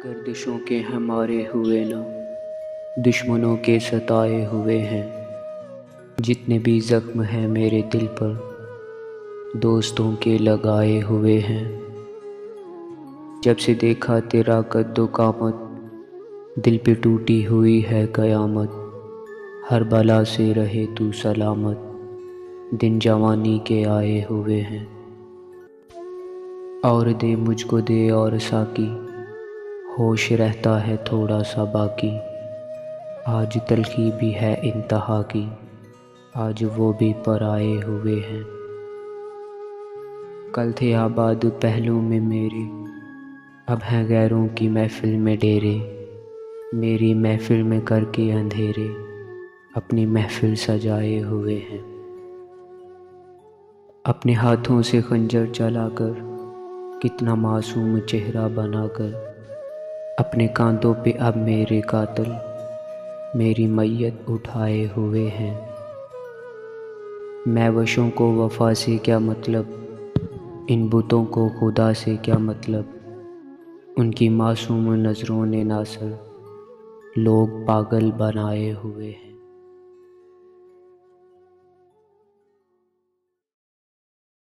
گردشوں کے ہمارے ہوئے نہ، دشمنوں کے ستائے ہوئے ہیں۔ جتنے بھی زخم ہیں میرے دل پر، دوستوں کے لگائے ہوئے ہیں۔ جب سے دیکھا تیرا قد و قامت، دل پہ ٹوٹی ہوئی ہے قیامت۔ ہر بلا سے رہے تو سلامت، دن جوانی کے آئے ہوئے ہیں۔ اور دے مجھ کو دے اور ساقی، ہوش رہتا ہے تھوڑا سا باقی۔ آج تلخی بھی ہے انتہا کی، آج وہ بھی پرائے ہوئے ہیں۔ کل تھے آباد پہلو میں میرے، اب ہیں غیروں کی محفل میں ڈیرے۔ میری محفل میں کر کے اندھیرے، اپنی محفل سجائے ہوئے ہیں۔ اپنے ہاتھوں سے خنجر چلا کر، کتنا معصوم چہرہ بنا کر۔ اپنے کاندھوں پہ اب میرے قاتل، میری میت اٹھائے ہوئے ہیں۔ میں وشوں کو وفا سے کیا مطلب، ان بتوں کو خدا سے کیا مطلب۔ ان کی معصوم نظروں نے نہ سر، لوگ پاگل بنائے ہوئے ہیں۔